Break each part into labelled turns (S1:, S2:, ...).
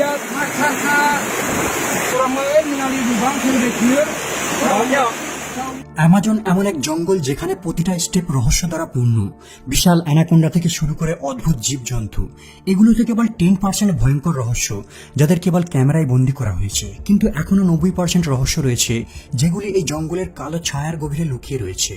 S1: Ya, karena kurang lebih mengenali lubang kecil. Ya.
S2: Amazon এমন এক জঙ্গল যেখানে প্রতিটা স্টেপ রহস্য দ্বারা পূর্ণ। বিশাল অ্যানাকোন্ডা থেকে শুরু করে অদ্ভুত জীবজন্তু, এগুলোতে কেবল 10% ভয়ঙ্কর রহস্য যাদের কেবল ক্যামেরায় বন্দী করা হয়েছে। কিন্তু এখনো 90% রহস্য রয়েছে যেগুলি এই জঙ্গলের কালো ছায়ার গভীরে লুকিয়ে রয়েছে।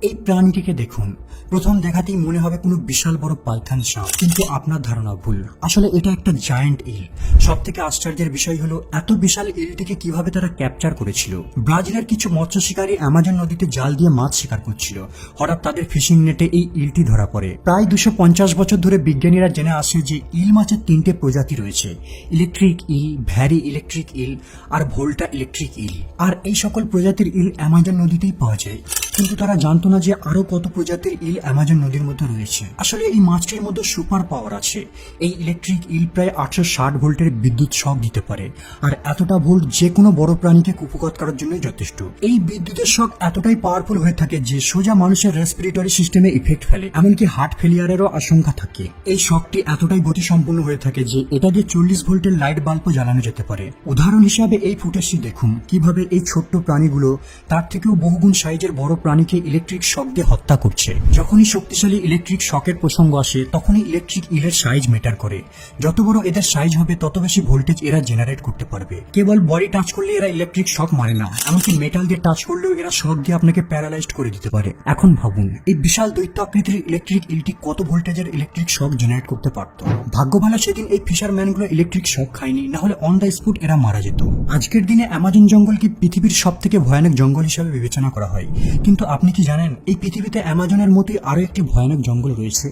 S2: এই প্রাণীটিকে দেখুন, প্রথম দেখাতেই মনে হবে কোনো বিশাল বড় পাইথন সাপ, কিন্তু আপনার ধারণা ভুল। আসলে এটা একটা জায়ান্ট ইল। সব থেকে আশ্চর্যের বিষয় হলো এত বিশাল ইলটিকে কিভাবে তারা ক্যাপচার করেছিল। ব্রাজিলের কিছু মৎস্য শিকারী অ্যামাজন নদীতে জাল দিয়ে মাছ শিকার করছিল, হঠাৎ তাদের ফিশিং নেটে এই ইলটি ধরা পড়ে। প্রায় 250 বছর ধরে বিজ্ঞানীরা জেনে আসে যে ইল মাছের 3টে প্রজাতি রয়েছে: ইলেকট্রিক ইল, ভ্যারি ইলেকট্রিক ইল আর ভোল্টা ইলেকট্রিক ইল। আর এই সকল প্রজাতির ইল অ্যামাজন নদীতেই পাওয়া যায়, কিন্তু তারা জানতো না যে আরো কত প্রজাতির ইল অ্যামাজন নদীর মধ্যে রয়েছে। আসলে এই মাছটির মধ্যে সুপার পাওয়ার আছে। এই ইলেকট্রিক ইল প্রায় 860 ভোল্টের বিদ্যুৎ শক দিতে পারে, আর এতটা ভোল্ট যে কোনো বড় প্রাণীকে কুপঘাত করার জন্য যথেষ্ট। এই বিদ্যুতের শক এতটাই পাওয়ারফুল হয়ে থাকে যে সোজা মানুষের রেসপিরেটরি সিস্টেমে ইফেক্ট ফেলে, এমনকি হার্ট ফেলিয়ারেরও আশঙ্কা থাকে। এই শকটি এতটাই গতিসম্পন্ন হয়ে থাকে যে এটা দিয়ে 40 ভোল্টের লাইট বাল্বও জ্বালানো যেতে পারে। উদাহরণ হিসাবে এই ফুটেজটি দেখুন কিভাবে এই ছোট্ট প্রাণীগুলো তার থেকেও বহুগুণ সাইজের বড় প্রাণীকে ইলেকট্রিক শক দিয়ে হত্যা করছে। যখনই শক্তিশালী ইলেকট্রিক শকের প্রসঙ্গ আসে তখনই ইলেকট্রিক ইলের সাইজ ম্যাটার করে। যত বড় এদের সাইজ হবে তত বেশি ভোল্টেজ এরা জেনারেট করতে পারবে। কেবল বডি টাচ করলে এরা ইলেকট্রিক শক মারে না, এমনকি মেটাল দিয়ে টাচ করলেও এরা শক দিয়ে আপনাকে প্যারালাইজড করে দিতে পারে। এখন ভাবুন এই বিশাল দৈত্য আকৃতির ইলেকট্রিক ইলটি কত ভোল্টেজের ইলেকট্রিক শক জেনারেট করতে পারত। ভাগ্য ভালো সেদিন এই ফিশারম্যানগুলো ইলেকট্রিক শক খায়নি, না হলে অন দ্য স্পট এরা মারা যেত। আজকের দিনে অ্যামাজন জঙ্গলকে পৃথিবীর সব থেকে ভয়ানক জঙ্গল হিসেবে বিবেচনা করা হয়, কিন্তু আপনি কি জানেন এই পৃথিবীতে অ্যামাজনের মতোই আরো একটি ভয়ানক জঙ্গল রয়েছে,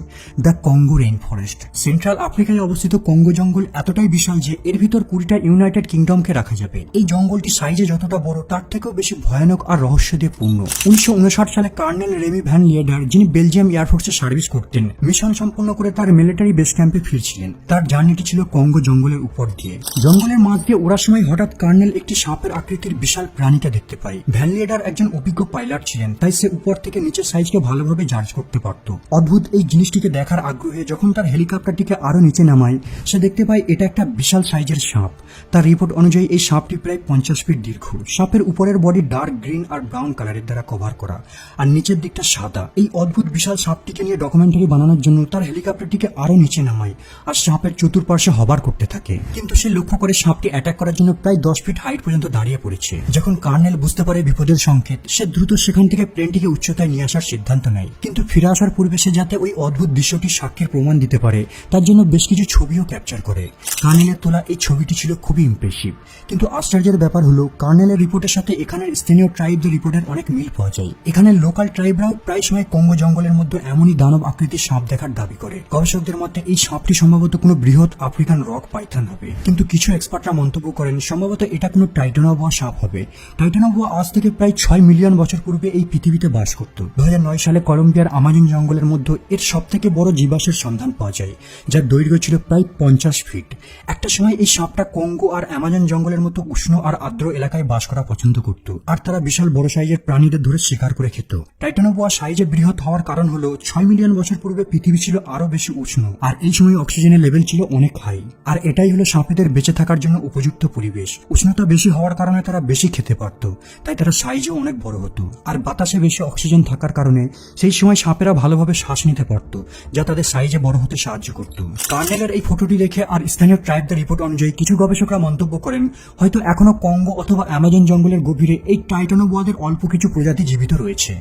S2: the Congo rain forest. Central আফ্রিকায় অবস্থিত কঙ্গো জঙ্গল এতটাই বিশাল যে এর ভিতর 20টা ইউনাইটেড কিংডমকে রাখা যাবে। এই জঙ্গলটি সাইজে যতটা বড় তার থেকেও বেশি ভয়ানক আর রহস্য দিয়ে পূর্ণ। 1959 সালে কর্নেল রেমি ভ্যান লিয়েডার, যিনি বেলজিয়াম এয়ারফোর্সে সার্ভিস করতেন, মিশন সম্পন্ন করে তার মিলিটারি বেস ক্যাম্পে ফিরছিলেন। তার জার্নিটি ছিল কঙ্গো জঙ্গলের উপর দিয়ে। জঙ্গলের মাঝ দিয়ে ওড়ার সময় হঠাৎ কর্নেল একটি সাপের আকৃতির বিশাল প্রাণীকে দেখতে পায়। ভ্যান লিয়েডার একজন অভিজ্ঞ পাইলট ছিলেন, তাই সে উপর থেকে নিচের সাইজকে ভালোভাবে জাজ করতে পারত। অদ্ভুত এই জিনিসটিকে দেখার আগ্রহে যখন তার হেলিকপ্টারটিকে আরো নিচে নামায়, সে দেখতে পায় এটা একটা বিশাল সাইজের সাপ। তার রিপোর্ট অনুযায়ী এই সাপটি প্রায় 50 ফিট দীর্ঘ। সাপের উপরের বডি ডার্ক গ্রিন আর ব্রাউন কালারের দ্বারা কভার করা, আর নিচের দিকটা সাদা। এই অদ্ভুত বিশাল সাপটিকে নিয়ে ডকুমেন্টারি বানানোর জন্য তার হেলিকপ্টারটিকে আরো নিচে নামায় আর সাপের চতুর্পার্শ্বে হবার করতে থাকে। কিন্তু সে লক্ষ্য করে সাপটি অ্যাটাক করার জন্য প্রায় 10 ফিট হাইট পর্যন্ত দাঁড়িয়ে পড়েছে। যখন কর্নেল বুঝতে পারে বিপদের সংকেত, সে দ্রুত সেখান থেকে প্লেনটিকে উচ্চতায় নিয়ে আসার সিদ্ধান্ত নেয়। কিন্তু ফিরে আসার পূর্বে সে যাতে ওই অদ্ভুত দৃশ্যটি সাক্ষীর প্রমাণ দিতে পারে তার জন্য বেশ কিছু ছবিও ক্যাপচার করে। কর্নেলের তোলা এই ছবিটি ছিল খুবই ইমপ্রেসিভ, কিন্তু আশ্চর্যের ব্যাপার হলো কর্নেলের রিপোর্টের সাথে এখানের স্থানীয় ট্রাইবদের রিপোর্টের অনেক মিল পাওয়া যায়। এখানের লোকাল ট্রাইবরাও প্রায় সময় কঙ্গো জঙ্গলের মধ্যে এমনই দানব আকৃতির সাপ দেখার দাবি করে। গবেষকদের মতে এই সাপটি সম্ভবত কোনো বৃহৎ আফ্রিকান রক পাইথন হবে, কিন্তু কিছু এক্সপার্টরা মন্তব্য করেন সম্ভবত এটা কোনো টাইটানোবোয়া সাপ হবে। টাইটানোবোয়া আজ থেকে প্রায় 6 মিলিয়ন বছর পূর্বে এই পৃথিবীতে বাস করত। 2009 সালে কলম্বিয়ার আমাজন জঙ্গলের মধ্যে এর সব থেকে বড় জীবাশ্মের সন্ধান পাওয়া যায়, যার দৈর্ঘ্য ছিল প্রায় 50 ফিট। একটা সময় এই সাপটা কঙ্গো আর আমাজন জঙ্গলের মতো উষ্ণ আর আর্দ্র এলাকায় বাস করা পছন্দ করত, আর তারা বিশাল বড় সাইজের প্রাণীদের ধরে শিকার করে খেত। টাইটানোবোয়া সাইজে বৃহৎ হওয়ার কারণ হলো 6 মিলিয়ন বছর পূর্বে পৃথিবী ছিল আরো বেশি উষ্ণ, আর এই সময় অক্সিজেনের লেভেল ছিল অনেক হাই, আর এটাই হলো সাপেদের বেঁচে থাকার জন্য উপযুক্ত পরিবেশ। উষ্ণতা বেশি হওয়ার কারণে তারা বেশি খেতে পারত, তাই তারা সাইজও অনেক বড় হতো। আর বাতাসে বেশি অক্সিজেন থাকার কারণে সেই সময় সাপেরা ভালোভাবে শ্বাস নিতে পারত, যা তাদের সাইজে বড় হতে সাহায্য করত। কর্নেলের এই ফটোটি দেখে আর স্থানীয় ট্রাইবদের রিপোর্ট অনুযায়ী কিছু গবেষকরা মন্তব্য করেন হয়তো এখনো কঙ্গো অথবা অ্যামাজন জঙ্গলের গভীরে এই টাইটানোবোয়াদের অল্প কিছু প্রজাতি জীবিত রয়েছে।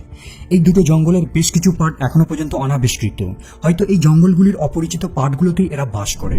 S2: এই দুটো জঙ্গলের বেশ কিছু পার্ট এখনো পর্যন্ত অনাবিষ্কৃত, হয়তো এই জঙ্গলগুলির অপরিচিত পার্টগুলোতেই এরা বাস করে।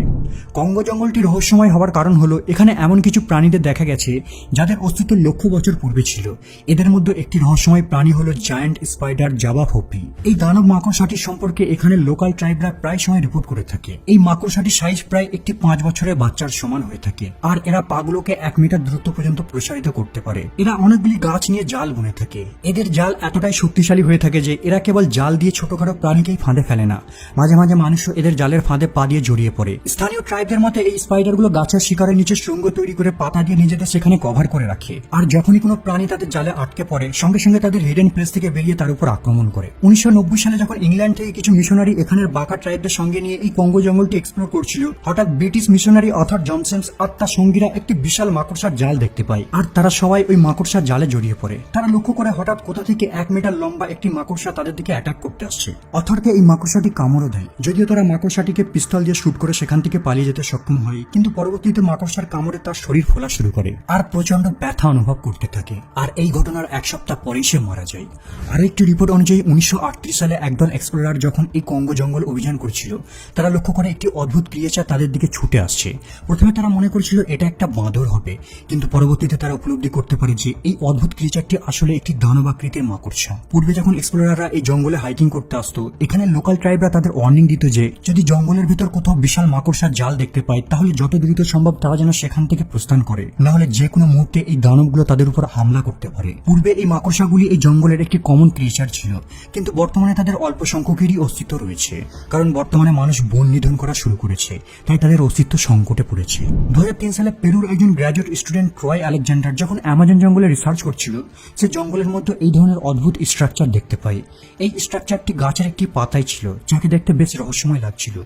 S2: কঙ্গো জঙ্গলটি রহস্যময় হওয়ার কারণ হলো এখানে এমন কিছু প্রাণীদের দেখা গেছে যাদের অস্তিত্ব লক্ষ বছর পূর্বে ছিল। এদের মধ্যে একটি রহস্যময় প্রাণী হলো জায়ান্ট স্পাইডার জাবা ফোপি। এই দানব মাকড়সাটির সম্পর্কে এখানে লোকাল ট্রাইবরা প্রায় সময় রিপোর্ট করে থাকে। এই মাকড়সাটির সাইজ প্রায় একটি 5 বছরের বাচ্চার সমান হয়ে থাকে, আর এরা পাগুলোকে 1 মিটার দূরত্ব পর্যন্ত প্রসারিত করতে পারে। এরা অনেকগুলি গাছ নিয়ে জাল বুনে থাকে। এদের জাল এতটাই শক্তিশালী হয়ে থাকে যে এরা কেবল জাল দিয়ে ছোটখাটো প্রাণীকেই ফাঁদে ফেলে না, মাঝে মাঝে মানুষও এদের জালের ফাঁদে পা দিয়ে জড়িয়ে পড়ে। স্থানীয় ট্রাইবদের মতে এই স্পাইডারগুলো গাছের শিকারের নিচে শৃঙ্গ তৈরি করে পাতা দিয়ে নিজেদের সেখানে কভার করে রাখে, আর যখনই কোনো প্রাণী তাদের জালে আটকে পড়ে সঙ্গে সঙ্গে তাদের হিডেন প্লেস থেকে বেরিয়ে তার উপর আক্রমণ করে। 1990 সালে যখন ইংল্যান্ড থেকে কিছু মিশনারি এখানের বাঁকা ট্রাইবদের সঙ্গে নিয়ে এই কঙ্গো জঙ্গলটি এক্সপ্লোর করছিল, হঠাৎ ব্রিটিশ মিশনারি অথার জনসেন্স আর তার সঙ্গীরা একটি বিশাল মাকড়সার জাল দেখতে পায়, আর তারা সবাই ওই মাকড়সার জালে জড়িয়ে পড়ে। তারা লক্ষ্য করে হঠাৎ কোথা থেকে 1 মিটার লম্বা একটি মাকড়সা তাদের দিকে অ্যাটাক করতে আসছে। অথরকে এই মাকড়সাটি কামড়ও দেয়, যদিও তারা মাকড়সাটিকে পিস্তল দিয়ে শুট করে সেখান থেকে পালিয়ে যেতে সক্ষম হয়, কিন্তু পরবর্তীতে মাকড়সার কামড়ে তার শরীর ফোলা শুরু করে আর প্রচন্ড ব্যথা অনুভব করতে থাকে, আর এই ঘটনার 1 সপ্তাহ পরেই সে মারা যায়। আর একটি রিপোর্ট অনুযায়ী 1938 সালে একদল এক্সপ্লোরার যখন এই কঙ্গো জঙ্গল অভিযান করছিল, তারা লক্ষ্য করে একটি অদ্ভুত ক্রিয়েচার তাদের দিকে ছুটে আসছে। প্রথমে তারা মনে করেছিল এটা একটা বাঁদর হবে, কিন্তু পরবর্তীতে তারা উপলব্ধি করতে পারে যে এই অদ্ভুত ক্রিয়েচারটি আসলে একটি দানবাকৃতির মাকড়সা। পূর্বে যখন এক্সপ্লোরাররা এই জঙ্গলে হাইকিং করতে আসতো, এখানে লোকাল ট্রাইবরা তাদের ওয়ার্নিং দিত যে যদি জঙ্গলের ভিতর কোথাও বিশাল মাকড়সার জাল দেখতে পায় তাহলে যত দ্রুত সম্ভব তারা যেন সেখান থেকে প্রস্থান করে, না হলে যে কোনো মুহূর্তে এই দানবগুলো তাদের উপর হামলা করতে পারে। পূর্বে এই মাকড়সাগুলি এই জঙ্গলের একটি কমন ক্রিয়েচার ছিল, কিন্তু বর্তমানে তাদের অল্প সংখ্যকেরই অস্তিত্ব রয়েছে, কারণ বর্তমানে মানুষ বন নিধন করা শুরু করেছে, তাই তাদের অস্তিত্ব সংকটে পড়েছে। 2003 সালে পেরুর একজন গ্র্যাজুয়েট স্টুডেন্ট ট্রয় আলেকজান্ডার যখন অ্যামাজন জঙ্গলে রিসার্চ করছিল, সে জঙ্গলের মধ্যে এই ধরনের অদ্ভুত স্ট্রাকচার দেখতে পায়। এই স্ট্রাকচারটি গাছের একটি পাতায় ছিল, যাকে দেখতে বেশ রহস্যময় লাগছিল।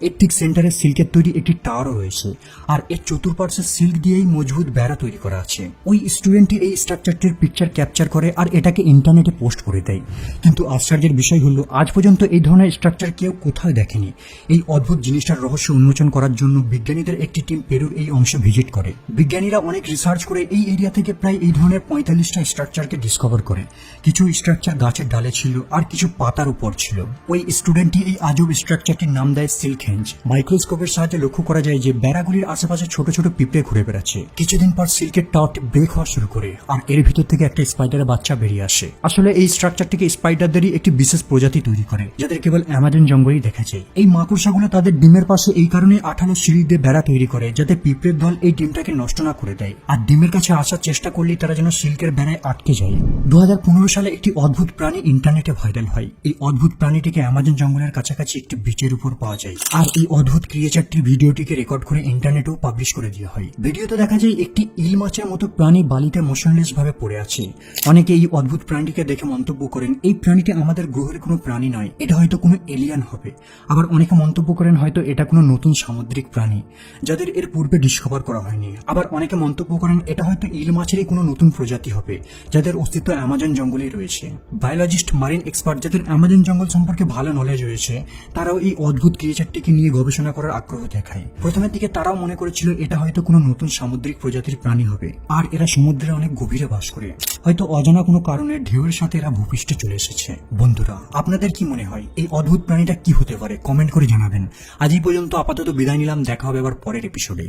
S2: এর ঠিক সেন্টারে সিল্কের তৈরি একটি টাওয়ারও রয়েছে, আর এর চতুর্পার্শ্বে সিল্ক দিয়েই মজবুত বেড়া তৈরি করা আছে। ওই স্টুডেন্টটি এই স্ট্রাকচারটির পিকচার ক্যাপচার করে আর এটাকে ইন্টারনেটে পোস্ট করে দেয়, কিন্তু আশ্চর্যের বিষয় হলো আজ পর্যন্ত এই ধরনের স্ট্রাকচার কেউ কোথাও দেখেনি। এই অদ্ভুত জিনিসটার রহস্য উন্মোচন করার জন্য বিজ্ঞানীদের একটি টিম পেরুর এই অংশে ভিজিট করে। বিজ্ঞানীরা অনেক রিসার্চ করে এই এরিয়া থেকে প্রায় এই ধরনের 45টা স্ট্রাকচারকে ডিসকভার করে। কিছু স্ট্রাকচার গাছের ডালে ছিল আর কিছু পাতার উপর ছিল। ওই স্টুডেন্টটি এই আজব স্ট্রাকচারটির নাম দেয় সিল্ক হেঞ্জ। মাইক্রোস্কোপের সাহায্যে লক্ষ্য করা যায় যে বেড়াগুলির আশেপাশে ছোট ছোট পিঁপড়ে ঘুরে বেড়াচ্ছে। কিছুদিন পর সিল্কের টাওয়ারটি ব্রেক হওয়া শুরু করে আর এর ভিতর থেকে একটা স্পাইডারের বাচ্চা বেরিয়ে আসে। আসলে এই স্ট্রাকচারটিকে স্পাইডারদেরই একটি বিশেষ প্রজাতি তৈরি করে, যাদের কেবল অ্যামাজন জঙ্গলেই দেখা যায়। এই মাকড়সাগুলো তাদের ডিমের পাশে এই কারণে 18 সিঁড়ি দিয়ে বেড়া তৈরি করে, যাতে পিঁপড়ের দল এই ডিমটাকে নষ্ট না করে দেয়, আর ডিমের কাছে আসার চেষ্টা করলেই তারা যেন সিল্কের বেড়ায় আটকে যায়। 2015 সালে একটি অদ্ভুত প্রাণী ইন্টারনেটে ভাইরাল হয়। এই অদ্ভুত প্রাণীটিকে অ্যামাজন জঙ্গলের কাছাকাছি একটি বিচের উপর পাওয়া যায়, আর এই অদ্ভুত ক্রিয়েচারটির ভিডিওটিকে রেকর্ড করে ইন্টারনেটেও পাবলিশ করে দেওয়া হয়। ভিডিওতে দেখা যায় একটি ইল মাছের মতো প্রাণী বালিতে মোশনলেস ভাবে পড়ে আছে। অনেকে এই অদ্ভুত প্রাণীটিকে দেখে মন্তব্য করেন এই প্রাণীটি আমাদের গ্রহের কোনো প্রাণী নয়, এটা হয়তো কোনো এলিয়ান হবে। আবার অনেকে মন্তব্য করেন হয়তো এটা কোনো নতুন সামুদ্রিক প্রাণী যাদের এর পূর্বে ডিসকভার করা হয়নি। আবার অনেকে মন্তব্য করেন এটা হয়তো ইল মাছেরই কোনো নতুন প্রজাতি হবে যাদের অস্তিত্ব অ্যামাজন জঙ্গলেই রয়েছে। বায়োলজিস্ট, মারিন এক্সপার্ট যাদের অ্যামাজন জঙ্গল সম্পর্কে ভালো নলেজ রয়েছে, তারাও এই অদ্ভুত ক্রিয়েচারটিকে নিয়ে গবেষণা করার আগ্রহ দেখায়। প্রথমের দিকে তারাও মনে করেছিল এটা হয়তো কোনো নতুন সামুদ্রিক প্রজাতির প্রাণী হবে, আর এরা সমুদ্রে অনেক গভীরে বাস করে। হয়তো অজানা কোনো কারণে ঢেউয়ের সাথে এরা ভূপৃষ্ঠে চলে এসেছে। বন্ধুরা, আপনাদের কি মনে হয় এই অদ্ভুত প্রাণীটা কি হতে পারে? কমেন্ট করে জানাবেন। আজ এই পর্যন্ত আপাতত বিদায় নিলাম, দেখা হবে আবার পরের এপিসোডে।